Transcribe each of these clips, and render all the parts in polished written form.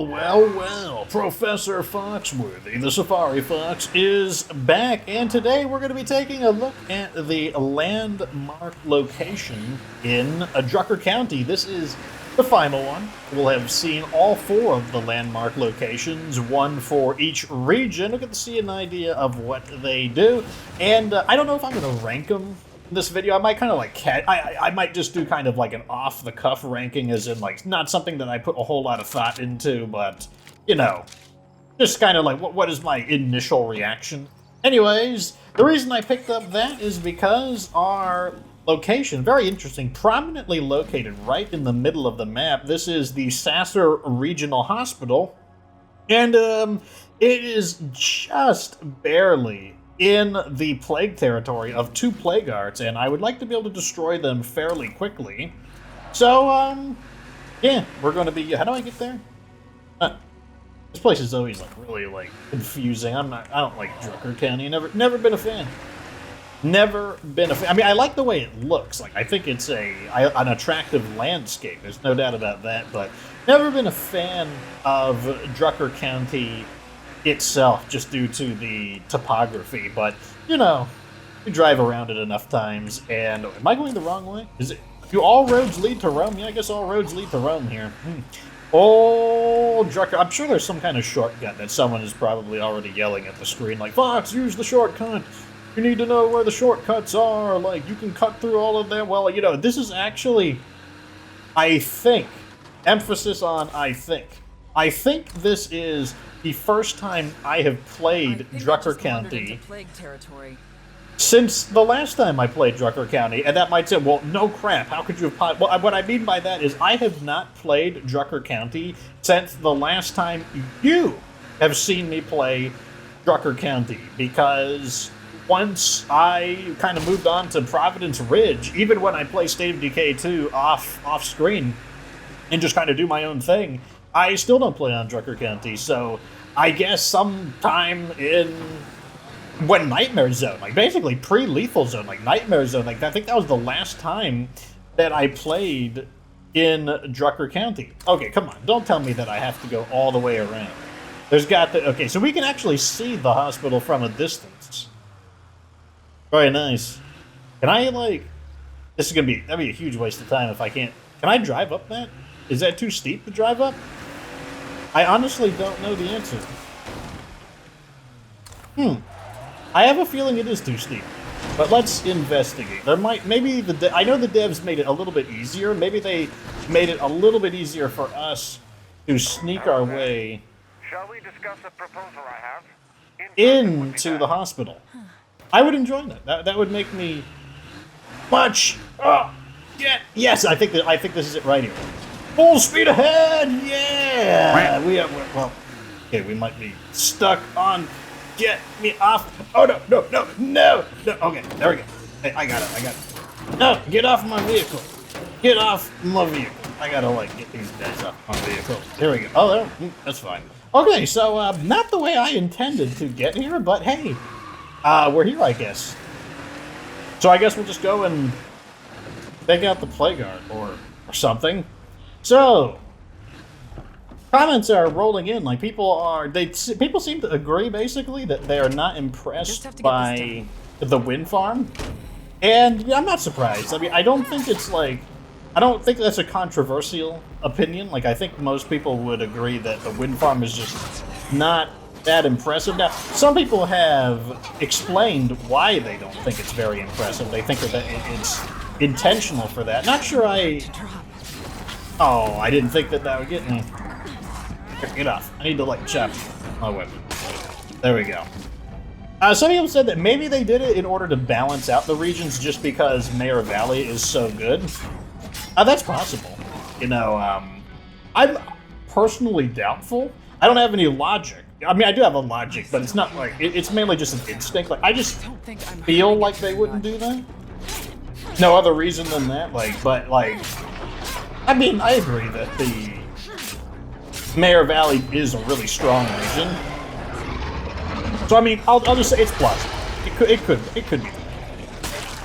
Well, Professor Foxworthy, the Safari Fox, is back, and today we're going to be taking a look at the Landmark location in Drucker County. This is the final one. We'll have seen all four of the Landmark locations, one for each region. We'll get to see an idea of what they do, and I don't know if I'm going to rank them in this video. I might kind of like I might just do kind of like an off-the-cuff ranking, as in like not something that I put a whole lot of thought into, but you know, just kind of like what is my initial reaction. Anyways, the reason I picked up that is because our location, very interesting, prominently located right in the middle of the map. This is the Sasser Regional Hospital, and it is just barely in the plague territory of two plague arts, and I would like to be able to destroy them fairly quickly. So, yeah, we're going to be... How do I get there? This place is always, like, really, like, confusing. I don't like Drucker County. Never been a fan. Never been a fan. I mean, I like the way it looks. Like, I think it's an attractive landscape. There's no doubt about that, but never been a fan of Drucker County itself, just due to the topography. But you know, you drive around it enough times, and am I going the wrong way? Do all roads lead to Rome? Yeah, I guess all roads lead to Rome here. Oh, Drucker, I'm sure there's some kind of shortcut that someone is probably already yelling at the screen, like, Fox, use the shortcut. You need to know where the shortcuts are. Like, you can cut through all of them. Well, you know, this is actually, I think, emphasis on I think this is the first time I have played Drucker County since the last time I played Drucker County. And that might say, well, no crap, how could you have... Well, what I mean by that is I have not played Drucker County since the last time you have seen me play Drucker County, because once I kind of moved on to Providence Ridge, even when I play State of Decay 2 off screen and just kind of do my own thing, I still don't play on Drucker County. So I guess sometime when Nightmare Zone, like basically pre-Lethal Zone, like Nightmare Zone, like I think that was the last time that I played in Drucker County. Okay, come on, don't tell me that I have to go all the way around. Okay, so we can actually see the hospital from a distance. Very nice. Can I, like, that'd be a huge waste of time if I can't. Can I drive up that? Is that too steep to drive up? I honestly don't know the answer. I have a feeling it is too steep, but let's investigate. Maybe I know the devs made it a little bit easier. Maybe they made it a little bit easier for us to sneak our way Shall we discuss a proposal I have? into the hospital. I would enjoy that. That would make me much. Yes, I think this is it right here. Full speed ahead! Yeah! Well, okay, we might be stuck on. Get me off! Oh no! Okay, there we go. Hey, I got it. No, get off my vehicle! Get off my vehicle! I gotta like get these guys off my vehicle. Here we go. Oh, that's fine. Okay, so not the way I intended to get here, but hey, we're here, I guess. So I guess we'll just go and take out the plague art or something. So, comments are rolling in. Like, people seem to agree, basically, that they are not impressed by the wind farm. And yeah, I'm not surprised. I mean, I don't think that's a controversial opinion. Like, I think most people would agree that the wind farm is just not that impressive. Now, some people have explained why they don't think it's very impressive. They think that it's intentional for that. Not sure Oh, I didn't think that would get me. Get off. I need to, like, chop my weapon. There we go. Some people said that maybe they did it in order to balance out the regions just because Mayor Valley is so good. That's possible. You know, I'm personally doubtful. I don't have any logic. I mean, I do have a logic, but it's not like... It's mainly just an instinct. Like, I just feel like they wouldn't do that. No other reason than that. Like, but, like... I mean, I agree that the Mayor Valley is a really strong region. So I mean, I'll just say it's plausible. It could be.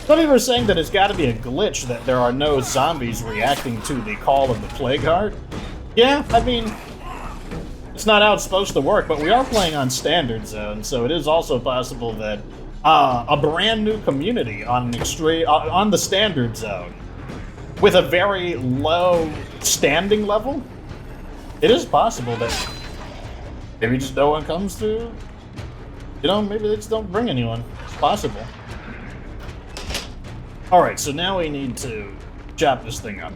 Some people are saying that it's got to be a glitch that there are no zombies reacting to the call of the plague heart. Yeah, I mean, It's not how it's supposed to work, but we are playing on standard zone, so it is also possible that a brand new community on on the standard zone with a very low standing level, it is possible that maybe just no one comes through. You know, maybe they just don't bring anyone. It's possible. Alright, so now we need to chop this thing up.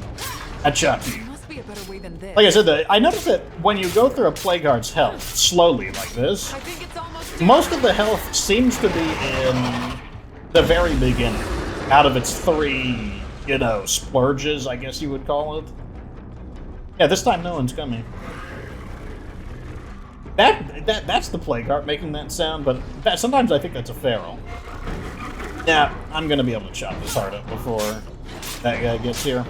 I chopped you. Must be a better way than this. Like I said, I noticed that when you go through a plague heart's health slowly like this, I think it's almost most of the health seems to be in the very beginning. Out of its 3, you know, splurges, I guess you would call it. Yeah, this time no one's coming. That's the plague heart making that sound, but sometimes I think that's a feral. Yeah, I'm gonna be able to chop this heart up before that guy gets here.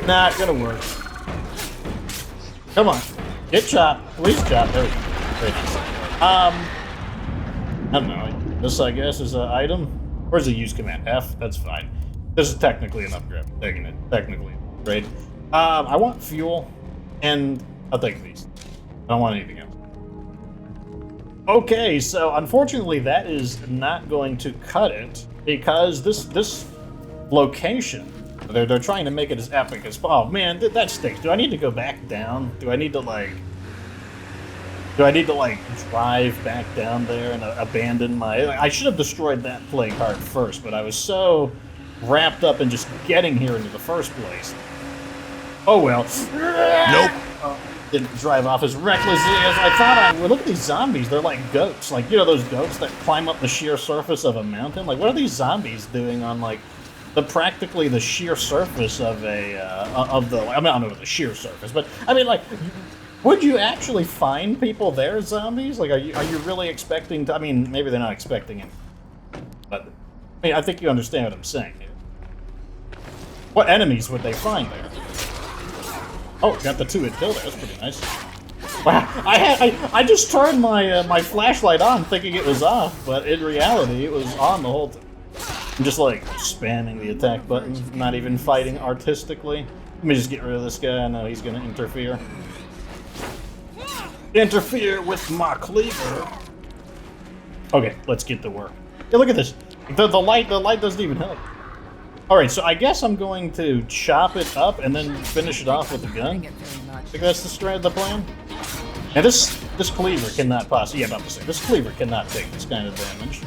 Not gonna work. Come on, get chopped. Please chop. There we go. Very nice. I don't know. This, I guess, is an item. Where's the use command? F. That's fine. This is technically an upgrade. I'm taking it. Technically an upgrade. I want fuel, and I'll take these. I don't want anything else. Okay, so unfortunately that is not going to cut it because this location, they're trying to make it as epic as possible. Oh man, that stinks. Do I need to go back down? Do I need to drive back down there and abandon my... I should have destroyed that plague heart first, but I was so wrapped up in just getting here into the first place. Oh well. Nope. Didn't drive off as recklessly as I thought I would. Look at these zombies. They're like goats. Like, you know those goats that climb up the sheer surface of a mountain? Like, what are these zombies doing on, like, practically the sheer surface of a, I mean, I don't know the sheer surface, but, I mean, like, would you actually find people there, zombies? Like, are you really expecting to, I mean, maybe they're not expecting it, but, I mean, I think you understand what I'm saying here. What enemies would they find there? Oh, got the 2-hit kill there. That's pretty nice. Wow, I just turned my my flashlight on thinking it was off, but in reality it was on the whole time. I'm just like spamming the attack button, not even fighting artistically. Let me just get rid of this guy. I know he's gonna interfere. Interfere with my cleaver. Okay, let's get to work. Hey, look at this. The light doesn't even help. Alright, so I guess I'm going to chop it up and then finish it off with the gun. I think that's the plan. Now this cleaver cannot possibly... Yeah, about to say, this cleaver cannot take this kind of damage.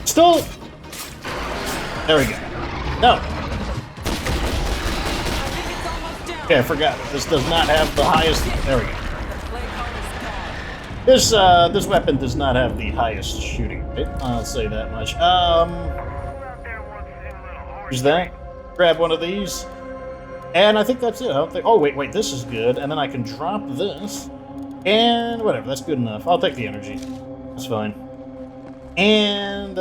Still... There we go. No! Okay, I forgot. This does not have the highest... There we go. This weapon does not have the highest shooting rate. I'll say that much. Use that. Grab one of these. And I think that's it. I don't think... Oh, wait, this is good. And then I can drop this. And whatever, that's good enough. I'll take the energy. That's fine. And,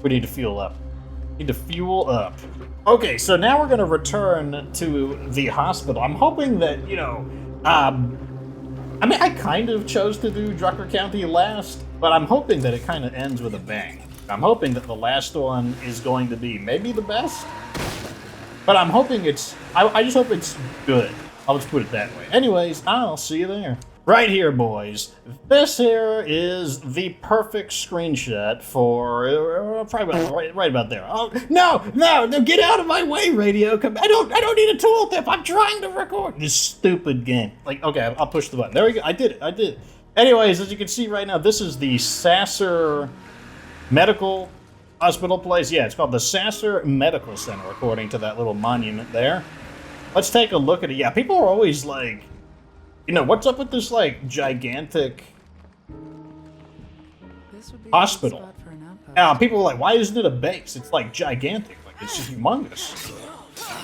we need to fuel up. Okay, so now we're going to return to the hospital. I'm hoping that, you know, I mean, I kind of chose to do Drucker County last, but I'm hoping that it kind of ends with a bang. I'm hoping that the last one is going to be maybe the best, but I'm hoping it's... I just hope it's good. I'll just put it that way. Anyways, I'll see you there. Right here, boys. This here is the perfect screenshot for... probably right about there. Oh, no, get out of my way, radio. I don't need a tooltip. I'm trying to record this stupid game. Like, okay, I'll push the button. There we go. I did it. Anyways, as you can see right now, this is the Sasser Medical Hospital place. Yeah, it's called the Sasser Medical Center, according to that little monument there. Let's take a look at it. Yeah, people are always like, you know, what's up with this, like, gigantic hospital? People are like, why isn't it a base? It's, like, gigantic. Like, it's just humongous.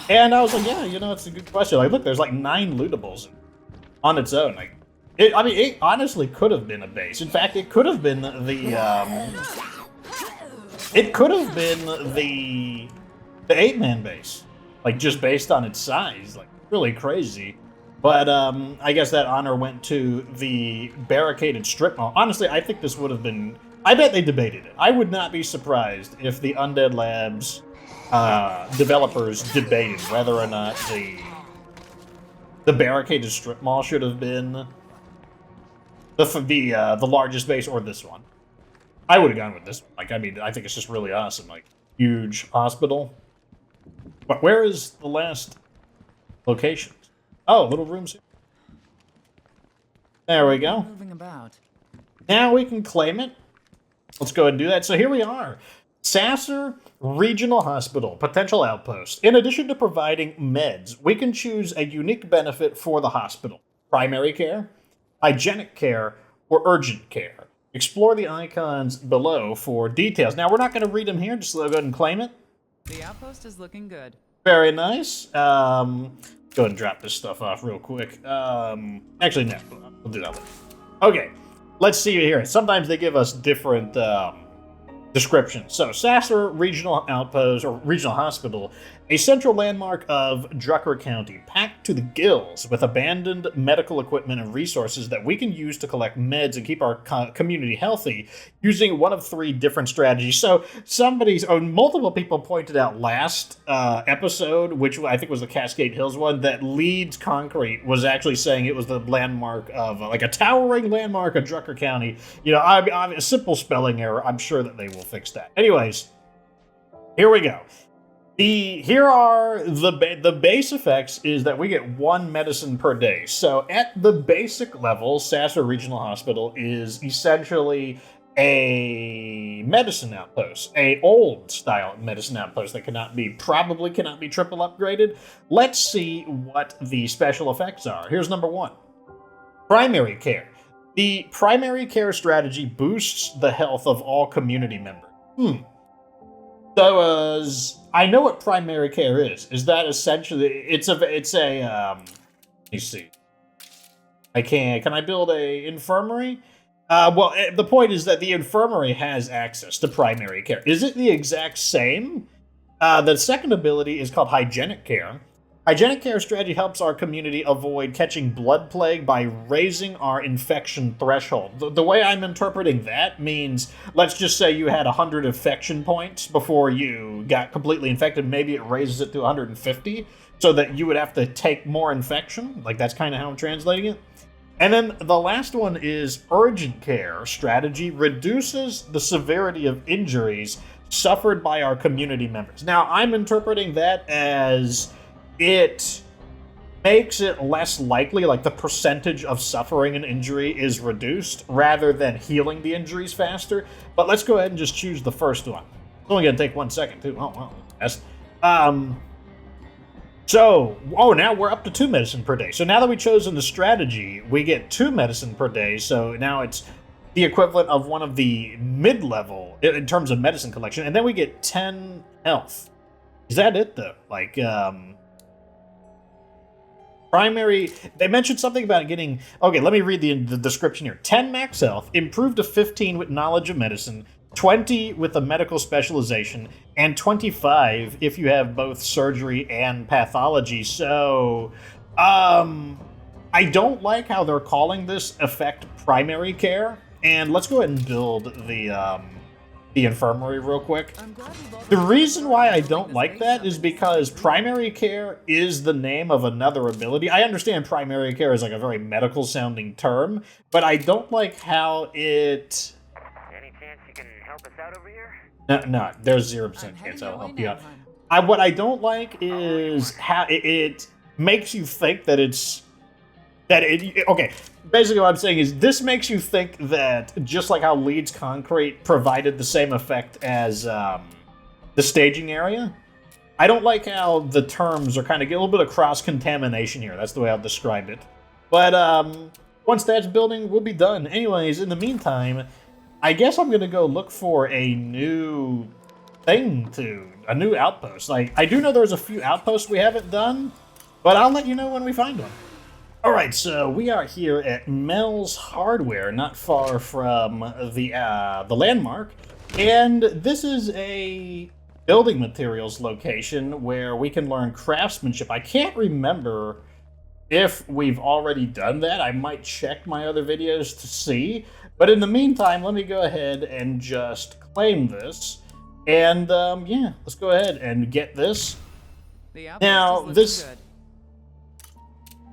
And I was like, yeah, you know, it's a good question. Like, look, there's, like, 9 lootables on its own. Like, I mean, it honestly could have been a base. In fact, it could have been the, it could have been the 8-man base, like just based on its size, like really crazy. But I guess that honor went to the barricaded strip mall. Honestly, I think this would have been... I bet they debated it. I would not be surprised if the Undead Labs developers debated whether or not The barricaded strip mall should have been the largest base, or this one. I would have gone with this one. Like, I mean, I think it's just really awesome. Like, huge hospital. But where is the last location? Oh, little rooms here. There we go. Moving about. Now we can claim it. Let's go ahead and do that. So here we are. Sasser Regional Hospital, potential outpost. In addition to providing meds, we can choose a unique benefit for the hospital. Primary care, hygienic care, or urgent care. Explore the icons below for details. Now, we're not going to read them here. Just go ahead and claim it. The outpost is looking good. Very nice. Go ahead and drop this stuff off real quick. Actually, no. We'll do that later. Okay. Let's see here. Sometimes they give us different descriptions. So, Sasser Regional Outpost, or Regional Hospital, a central landmark of Drucker County, packed to the gills with abandoned medical equipment and resources that we can use to collect meds and keep our community healthy using one of 3 different strategies. So, multiple people pointed out last episode, which I think was the Cascade Hills one, that Leeds Concrete was actually saying it was the landmark of, like a towering landmark of Drucker County. You know, a simple spelling error. I'm sure that they will fix that. Anyways, here we go. Here are the base effects is that we get 1 medicine per day. So at the basic level, Sasser Regional Hospital is essentially a medicine outpost, a old style medicine outpost that probably cannot be triple upgraded. Let's see what the special effects are. Here's number 1. Primary care. The primary care strategy boosts the health of all community members. So, I know what primary care is. Is that essentially, it's a, let me see. Can I build a infirmary? Well, the point is that the infirmary has access to primary care. Is it the exact same? The second ability is called hygienic care. Hygienic care strategy helps our community avoid catching blood plague by raising our infection threshold. The way I'm interpreting that means, let's just say you had 100 infection points before you got completely infected. Maybe it raises it to 150 so that you would have to take more infection. Like, that's kind of how I'm translating it. And then the last one is urgent care strategy reduces the severity of injuries suffered by our community members. Now, I'm interpreting that as it makes it less likely, like the percentage of suffering an injury is reduced rather than healing the injuries faster. But let's go ahead and just choose the first one. It's only going to take 1 second, too. Oh, wow. Yes. Now we're up to 2 medicine per day. So now that we've chosen the strategy, we get 2 medicine per day. So now it's the equivalent of one of the mid-level in terms of medicine collection. And then we get 10 health. Is that it, though? Like, primary, they mentioned something about getting, okay, let me read the description here. 10 max health, improved to 15 with knowledge of medicine, 20 with a medical specialization, and 25 if you have both surgery and pathology. So, I don't like how they're calling this effect primary care. And let's go ahead and build the infirmary real quick. The reason why I don't like that is because primary care is the name of another ability. I understand primary care is like a very medical sounding term, but I don't like how it... Any chance you can help us out over here? No, there's 0% chance I'll help you out. What I don't like is how it makes you think that okay, basically what I'm saying is this makes you think that just like how Leeds Concrete provided the same effect as the staging area, I don't like how the terms are kind of get a little bit of cross-contamination here. That's the way I'll describe it. But once that's building, we'll be done. Anyways, in the meantime, I guess I'm going to go look for a new a new outpost. Like, I do know there's a few outposts we haven't done, but I'll let you know when we find one. Alright, so we are here at Mel's Hardware, not far from the Landmark, and this is a building materials location where we can learn craftsmanship. I can't remember if we've already done that. I might check my other videos to see, but in the meantime, let me go ahead and just claim this, and yeah, let's go ahead and get this. The now, this... good.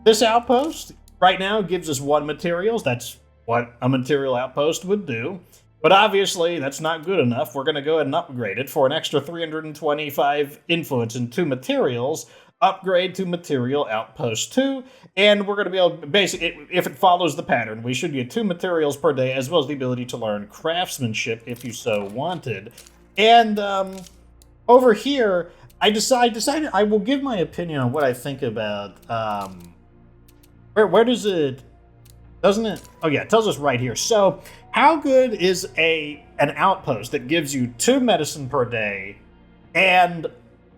This outpost right now gives us 1 materials. That's what a material outpost would do. But obviously, that's not good enough. We're going to go ahead and upgrade it for an extra 325 influence and 2 materials. Upgrade to Material Outpost 2, and we're going to be able, basically, if it follows the pattern, we should get 2 materials per day, as well as the ability to learn craftsmanship if you so wanted. And over here, I decided I will give my opinion on what I think about, where does it, doesn't it? Oh yeah, it tells us right here. So, how good is an outpost that gives you 2 medicine per day and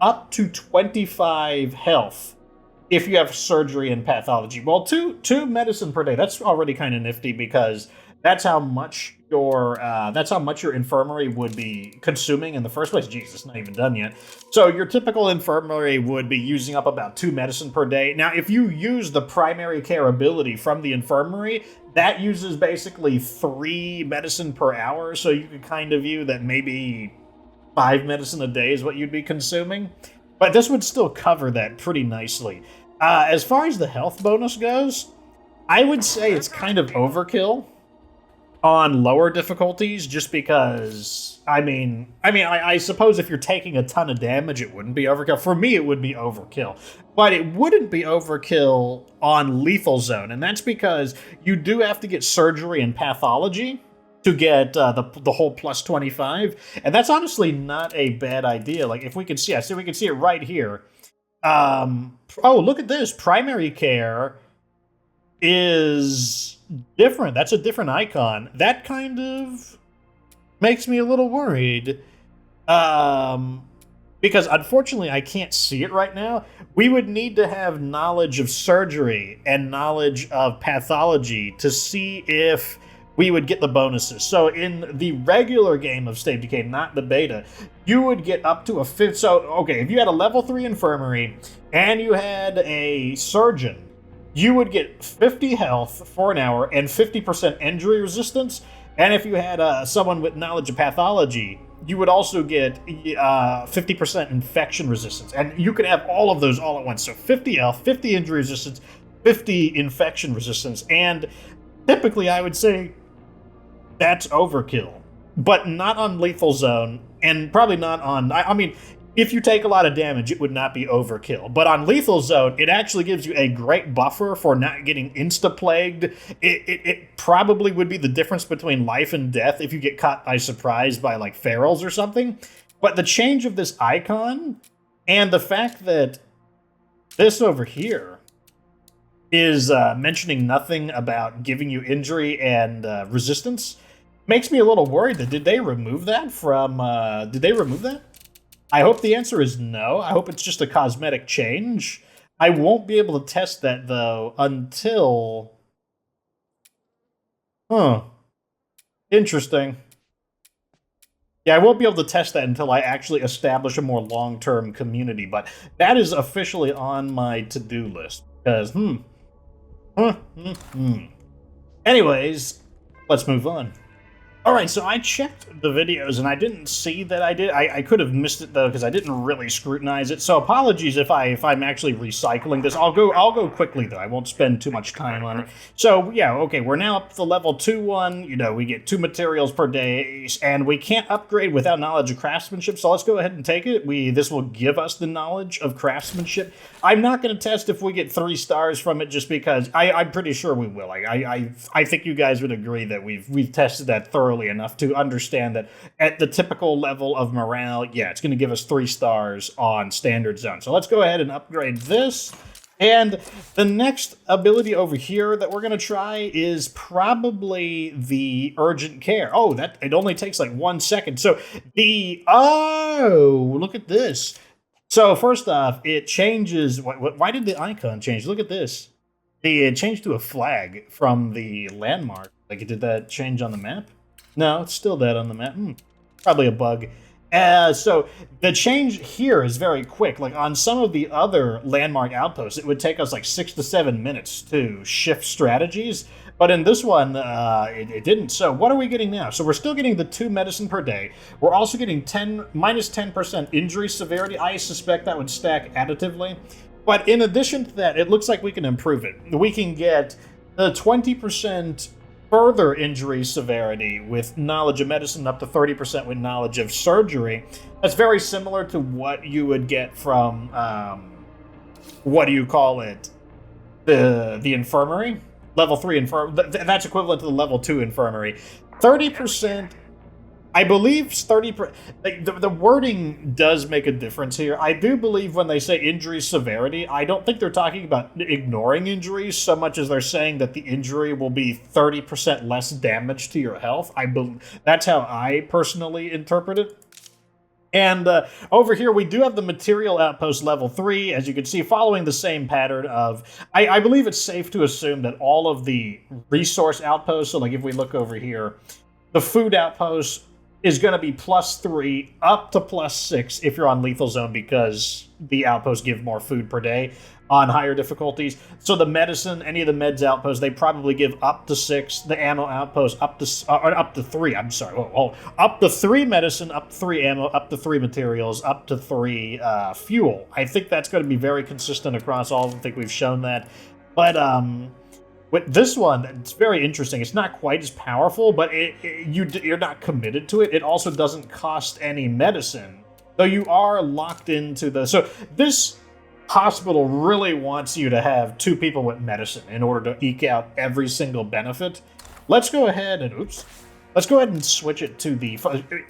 up to 25 health if you have surgery and pathology? Well, two medicine per day, that's already kind of nifty, because that's how much your infirmary would be consuming in the first place. Jesus, it's not even done yet. So your typical infirmary would be using up about 2 medicine per day. Now, if you use the primary care ability from the infirmary, that uses basically 3 medicine per hour. So you could kind of view that maybe 5 medicine a day is what you'd be consuming. But this would still cover that pretty nicely. As far as the health bonus goes, I would say it's kind of overkill on lower difficulties, just because, I suppose if you're taking a ton of damage, it wouldn't be overkill. For me, it would be overkill. But it wouldn't be overkill on lethal zone, and that's because you do have to get surgery and pathology to get the whole plus 25, and that's honestly not a bad idea. Like, if we can see, we can see it right here. Oh, look at this. Primary care is different. That's a different icon. That kind of makes me a little worried. Because unfortunately I can't see it right now. We would need to have knowledge of surgery and knowledge of pathology to see if we would get the bonuses. So in the regular game of State of Decay, not the beta, you would get up to a 5th. So, okay, if you had a level 3 infirmary and you had a surgeon, you would get 50 health for an hour and 50% injury resistance. And if you had someone with knowledge of pathology, you would also get 50% infection resistance. And you could have all of those all at once. So 50 health, 50 injury resistance, 50 infection resistance. And typically I would say that's overkill. But not on lethal zone, and probably not on... I mean, if you take a lot of damage, it would not be overkill. But on lethal zone, it actually gives you a great buffer for not getting insta-plagued. It probably would be the difference between life and death if you get caught by surprise by, like, ferals or something. But the change of this icon, and the fact that this over here is mentioning nothing about giving you injury and resistance, makes me a little worried. Did they remove that from... did they remove that? I hope the answer is no. I hope it's just a cosmetic change. I won't be able to test that, though, until... Interesting. Yeah, I won't be able to test that until I actually establish a more long-term community, but that is officially on my to-do list, because, Anyways, let's move on. Alright, so I checked the videos, and I didn't see that I did. I could have missed it, though, because I didn't really scrutinize it. So apologies if I'm actually recycling this. I'll go quickly, though. I won't spend too much time on it. So, yeah, okay, we're now up to the level 2 one. You know, we get 2 materials per day, and we can't upgrade without knowledge of craftsmanship, so let's go ahead and take it. This will give us the knowledge of craftsmanship. I'm not going to test if we get 3 stars from it, just because I'm pretty sure we will. I think you guys would agree that we've tested that thoroughly enough to understand that at the typical level of morale, yeah, it's going to give us 3 stars on standard zone. So let's go ahead and upgrade this. And the next ability over here that we're going to try is probably the urgent care. Oh, that it only takes like 1 second. So look at this. So first off, it changes. Why did the icon change? Look at this. It changed to a flag from the landmark. Like, did that change on the map? No, it's still that on the map. Probably a bug. So the change here is very quick. Like on some of the other landmark outposts, it would take us like 6 to 7 minutes to shift strategies. But in this one, it didn't. So what are we getting now? So we're still getting the 2 medicine per day. We're also getting minus 10% injury severity. I suspect that would stack additively. But in addition to that, it looks like we can improve it. We can get the 20% further injury severity with knowledge of medicine, up to 30% with knowledge of surgery. That's very similar to what you would get from, what do you call it? The infirmary? Level 3 infirmary. That's equivalent to the level 2 infirmary. 30%. I believe 30%. The wording does make a difference here. I do believe when they say injury severity, I don't think they're talking about ignoring injuries so much as they're saying that the injury will be 30% less damage to your health. That's how I personally interpret it. And over here, we do have the Material Outpost Level 3, as you can see, following the same pattern of... I believe it's safe to assume that all of the Resource Outposts, so like if we look over here, the Food Outpost is going to be +3 up to +6 if you're on Lethal Zone, because the outposts give more food per day on higher difficulties. So the medicine, any of the meds outposts, they probably give up to 6. The ammo outpost up to 3. I'm sorry. Up to 3 medicine, up to 3 ammo, up to 3 materials, up to 3 fuel. I think that's going to be very consistent across all of them. I think we've shown that. But with this one, it's very interesting. It's not quite as powerful, but you're not committed to it. It also doesn't cost any medicine, though you are locked into the... So this hospital really wants you to have 2 people with medicine in order to eke out every single benefit. Let's go ahead and switch it to the...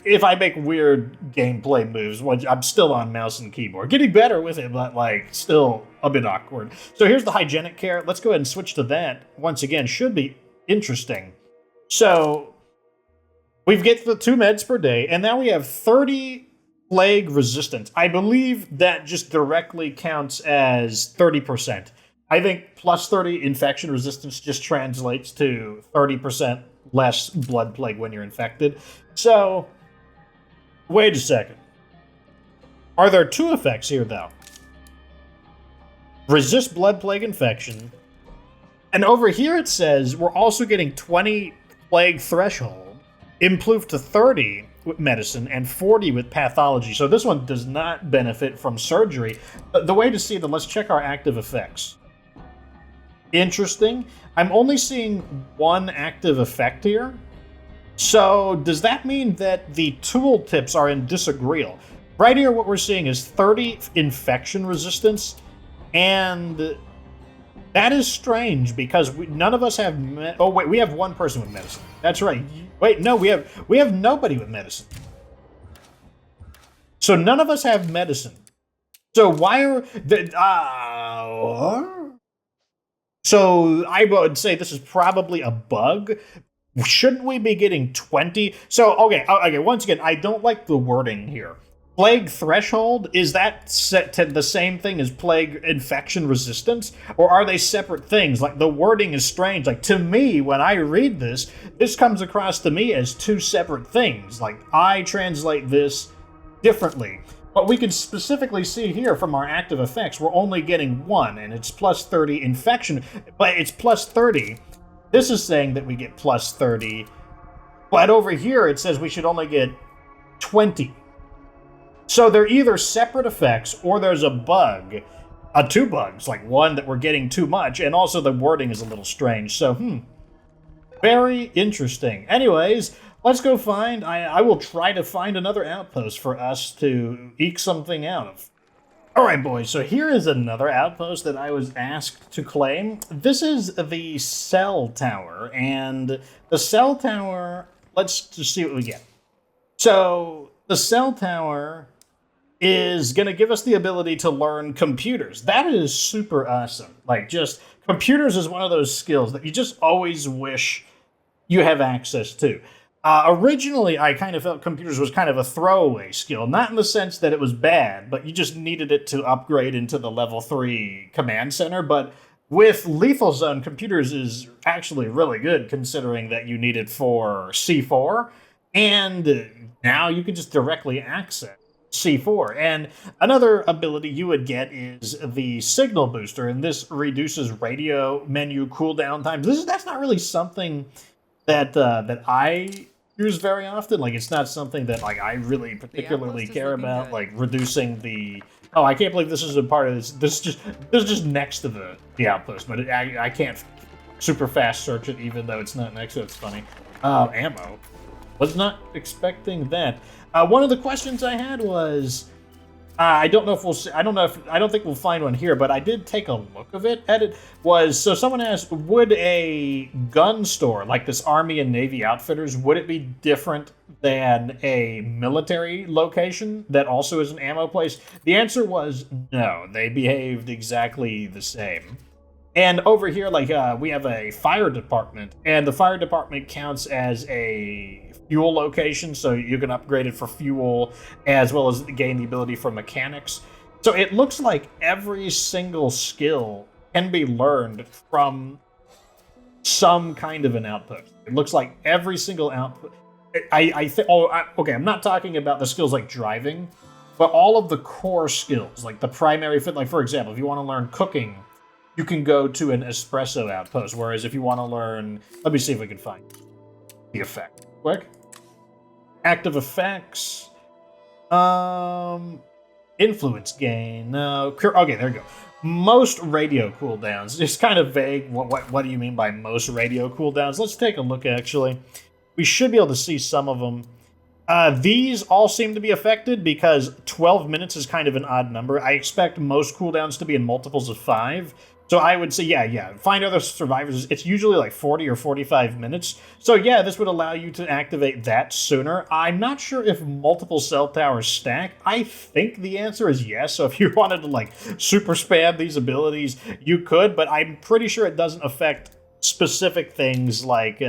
If I make weird gameplay moves, which I'm still on mouse and keyboard. Getting better with it, but, like, still a bit awkward. So here's the hygienic care. Let's go ahead and switch to that. Once again, should be interesting. So we get the 2 meds per day, and now we have 30 plague resistance. I believe that just directly counts as 30%. I think plus 30 infection resistance just translates to 30% less blood plague when you're infected. So, wait a second. Are there 2 effects here, though? Resist blood plague infection. And over here it says we're also getting 20 plague threshold, improved to 30 with medicine, and 40 with pathology. So this one does not benefit from surgery. The way to see that, let's check our active effects. Interesting. I'm only seeing 1 active effect here. So does that mean that the tooltips are in disagreeable? Right here, what we're seeing is 30 infection resistance, and that is strange because none of us have... Oh, wait, we have 1 person with medicine. That's right. Wait, no, we have nobody with medicine. So none of us have medicine. So why are... So I would say this is probably a bug. Shouldn't we be getting 20? So, okay, once again, I don't like the wording here. Plague threshold, is that set to the same thing as plague infection resistance? Or are they separate things? Like, the wording is strange. Like, to me, when I read this, this comes across to me as 2 separate things. Like, I translate this differently. But we can specifically see here from our active effects, we're only getting 1, and it's plus 30 infection, but it's plus 30. This is saying that we get plus 30, but over here it says we should only get 20. So they're either separate effects or there's a bug, 2 bugs, like one that we're getting too much, and also the wording is a little strange. So, very interesting. Anyways, let's go find... I will try to find another outpost for us to eke something out of. Alright, boys, so here is another outpost that I was asked to claim. This is the cell tower, and the cell tower... Let's just see what we get. So, the cell tower is going to give us the ability to learn computers. That is super awesome. Like, just... Computers is one of those skills that you just always wish you have access to. Originally, I kind of felt computers was kind of a throwaway skill. Not in the sense that it was bad, but you just needed it to upgrade into the level 3 command center. But with Lethal Zone, computers is actually really good, considering that you need it for C4. And now you can just directly access C4. And another ability you would get is the signal booster, and this reduces radio menu cooldown times. That's not really something that I use very often. Like, it's not something that like I really particularly outpost is care looking about. good. Like reducing the. Oh, I can't believe this is a part of this. This is just next to the outpost, but I can't super fast search it even though it's not next to it. It's funny. Ammo. Was not expecting that. One of the questions I had was. I don't know if we'll see, I don't think we'll find one here, but I did take a look of it at it. So someone asked, would a gun store like this Army and Navy Outfitters, would it be different than a military location that also is an ammo place? The answer was no. They behaved exactly the same. And over here, like, we have a fire department, and the fire department counts as a fuel location, so you can upgrade it for fuel, as well as gain the ability for mechanics. So it looks like every single skill can be learned from some kind of an outpost. It looks like every single outpost. Okay, I'm not talking about the skills like driving, but all of the core skills, like the primary fit. Like, for example, if you want to learn cooking, you can go to an espresso outpost. Whereas if you want to learn, let me see if we can find the effect. Quick. Active effects. Influence gain. Okay, there you go. Most radio cooldowns. It's kind of vague. What do you mean by most radio cooldowns? Let's take a look, actually. We should be able to see some of them. These all seem to be affected because 12 minutes is kind of an odd number. I expect most cooldowns to be in multiples of 5. So I would say, yeah, find other survivors. It's usually like 40 or 45 minutes. So yeah, this would allow you to activate that sooner. I'm not sure if multiple cell towers stack. I think the answer is yes. So if you wanted to like super spam these abilities, you could, but I'm pretty sure it doesn't affect specific things like,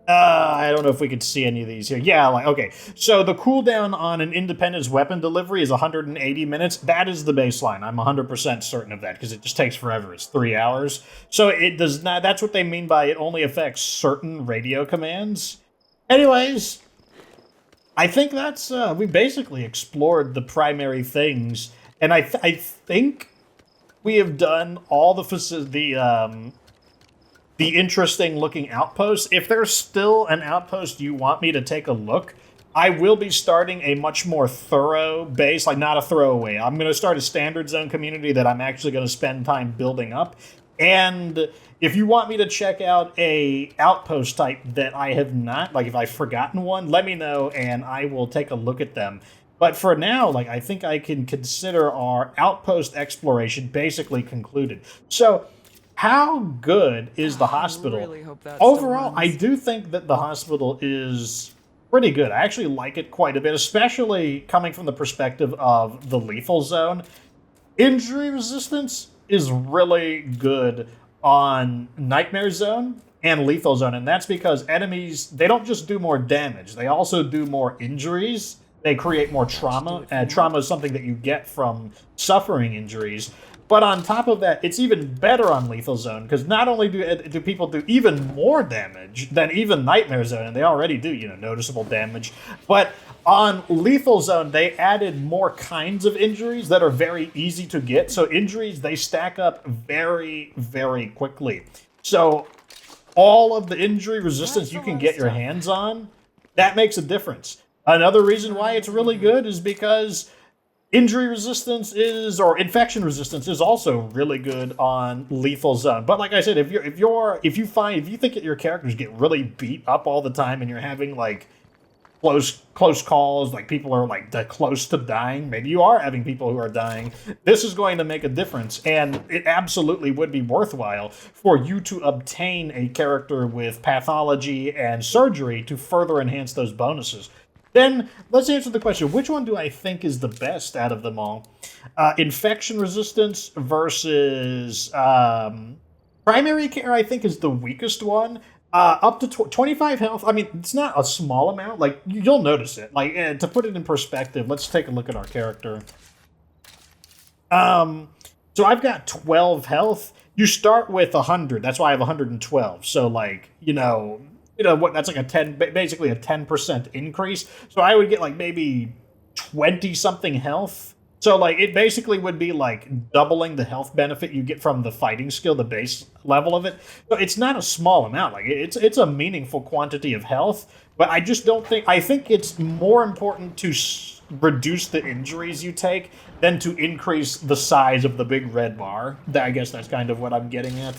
I don't know if we could see any of these here. Yeah, like, okay. So the cooldown on an Independence weapon delivery is 180 minutes. That is the baseline. I'm 100% certain of that because it just takes forever. It's 3 hours. So it does not, that's what they mean by it only affects certain radio commands. Anyways, I think that's, we basically explored the primary things. And I think we have done all the interesting looking outposts. If there's still an outpost you want me to take a look, I will be starting a much more thorough base, like not a throwaway. I'm going to start a standard zone community that I'm actually going to spend time building up. And if you want me to check out a outpost type that I have not, like if I've forgotten one, let me know and I will take a look at them. But for now, like I think I can consider our outpost exploration basically concluded. So how good is the hospital? I really hope that Overall, still I runs. do think that the hospital is pretty good. I actually like it quite a bit, especially coming from the perspective of the lethal zone. Injury resistance is really good on Nightmare Zone and Lethal Zone, and that's because enemies, they don't just do more damage, they also do more injuries. They create more trauma, and trauma is something that you get from suffering injuries. But on top of that, it's even better on Lethal Zone, because not only do people do even more damage than even Nightmare Zone, and they already do, noticeable damage, but on Lethal Zone, they added more kinds of injuries that are very easy to get. So injuries, they stack up very, very quickly. So all of the injury resistance you can get your hands on, that makes a difference. Another reason why it's really good is because injury resistance or infection resistance is also really good on Lethal Zone. But like I said, if you think that your characters get really beat up all the time and you're having like close calls, like people are like close to dying, maybe you are having people who are dying, this is going to make a difference, and it absolutely would be worthwhile for you to obtain a character with pathology and surgery to further enhance those bonuses. Then let's answer the question, which one do I think is the best out of them all? Infection resistance versus primary care, I think, is the weakest one. Up to 25 health. I mean, it's not a small amount. Like, you'll notice it. Like, to put it in perspective, let's take a look at our character. So I've got 12 health. You start with 100. That's why I have 112. So, like, what? That's like basically a 10% increase. So I would get like maybe 20 something health So, like, it basically would be like doubling the health benefit you get from the fighting skill, the base level of it. So it's not a small amount. Like, it's a meaningful quantity of health. But I just don't think. I think it's more important to reduce the injuries you take than to increase the size of the big red bar. I guess that's kind of what I'm getting at.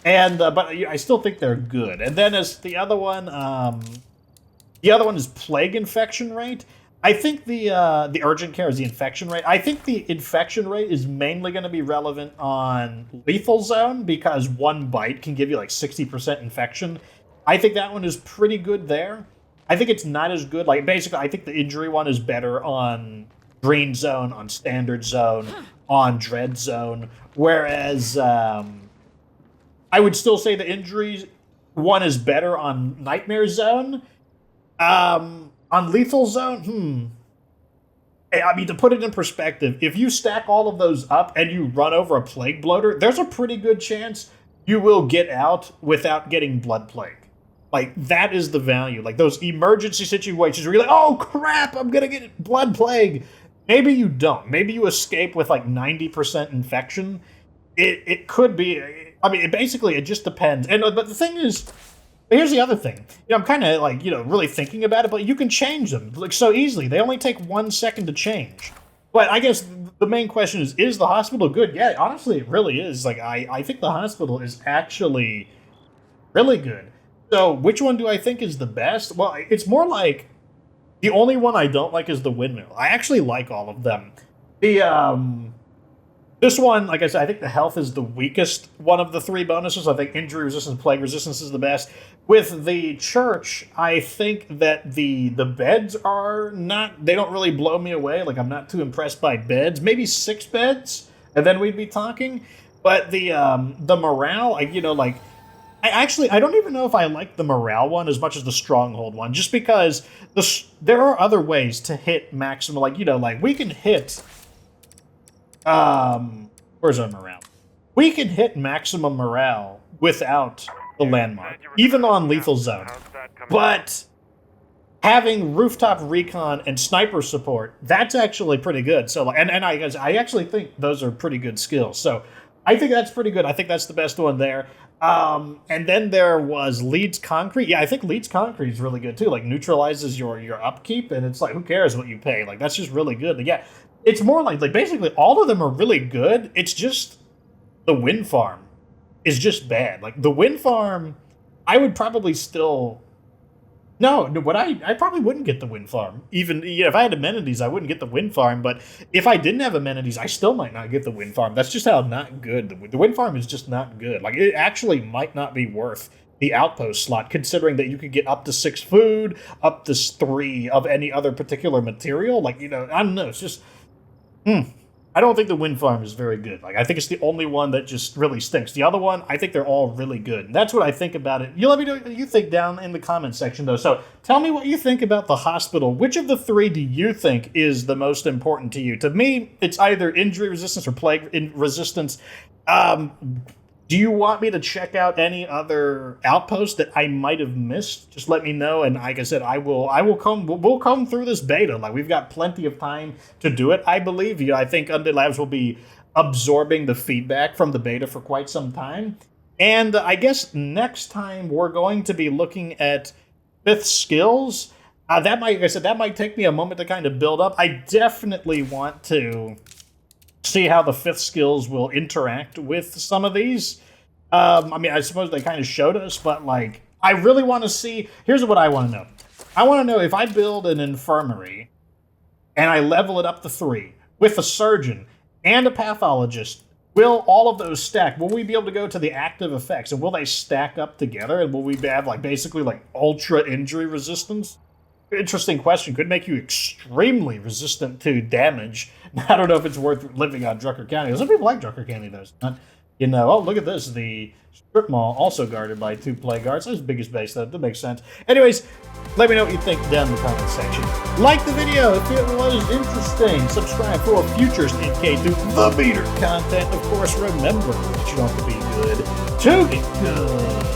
And but I still think they're good. And then as the other one is plague infection rate. I think the urgent care is the infection rate. I think the infection rate is mainly going to be relevant on lethal zone because one bite can give you like 60% infection. I think that one is pretty good there. I think it's not as good. Like, basically, I think the injury one is better on green zone, on standard zone, on dread zone. Whereas I would still say the injury one is better on nightmare zone. On lethal zone, I mean, to put it in perspective, if you stack all of those up and you run over a plague bloater, there's a pretty good chance you will get out without getting blood plague. Like, that is the value. Like, those emergency situations where you're like, oh, crap, I'm going to get blood plague. Maybe you don't. Maybe you escape with, like, 90% infection. It could be... I mean, it just depends. But the thing is... Here's the other thing. I'm kind of like, really thinking about it, but you can change them like so easily. They only take 1 second to change. But I guess the main question is the hospital good? Yeah, honestly, it really is. Like, I think the hospital is actually really good. So which one do I think is the best? Well, it's more like the only one I don't like is the windmill. I actually like all of them. This one, like I said, I think the health is the weakest one of the 3 bonuses. I think injury resistance, plague resistance is the best. With the church, I think that the beds are not, they don't really blow me away. Like, I'm not too impressed by beds. Maybe 6 beds, and then we'd be talking. But the morale, I don't even know if I like the morale one as much as the stronghold one, just because there are other ways to hit maximum, like we can hit... where's our morale? We can hit maximum morale without the landmark, even on lethal zone. But having rooftop recon and sniper support, that's actually pretty good. So, and I actually think those are pretty good skills. So I think that's pretty good. I think that's the best one there. And then there was Leeds Concrete. Yeah, I think Leeds Concrete is really good too. Like, neutralizes your upkeep, and it's like, who cares what you pay? Like, that's just really good. Like, yeah. It's more like basically all of them are really good. It's just the wind farm is just bad. Like, the wind farm, I would probably still... No, what I probably wouldn't get the wind farm. Even if I had amenities, I wouldn't get the wind farm. But if I didn't have amenities, I still might not get the wind farm. That's just how not good. The wind farm is just not good. Like, it actually might not be worth the outpost slot, considering that you could get up to 6 food, up to 3 of any other particular material. Like, I don't know. It's just... I don't think the wind farm is very good. Like, I think it's the only one that just really stinks. The other one, I think they're all really good. And that's what I think about it. You let me know what you think down in the comments section, though. So tell me what you think about the hospital. Which of the 3 do you think is the most important to you? To me, it's either injury resistance or plague resistance. Do you want me to check out any other outposts that I might have missed? Just let me know, and like I said, we'll come through this beta. Like, we've got plenty of time to do it. I believe you. I think Undead Labs will be absorbing the feedback from the beta for quite some time. And I guess next time we're going to be looking at 5th skills. That might take me a moment to kind of build up. I definitely want to see how the 5th skills will interact with some of these. I suppose they kind of showed us, but like, I really want to see. Here's what I want to know. I want to know if I build an infirmary and I level it up to 3 with a surgeon and a pathologist. Will all of those stack? Will we be able to go to the active effects, and will they stack up together? And will we have basically ultra injury resistance? Interesting question. Could make you extremely resistant to damage. I don't know if it's worth living on Drucker County. Some people like Drucker County, though. It's not, oh, look at this. The strip mall also guarded by 2 plague guards. That's the biggest base, though. That makes sense. Anyways, let me know what you think down in the comment section. Like the video if it was interesting. Subscribe for future Decay to the Beater content. Of course, remember that you don't have to be good to get good.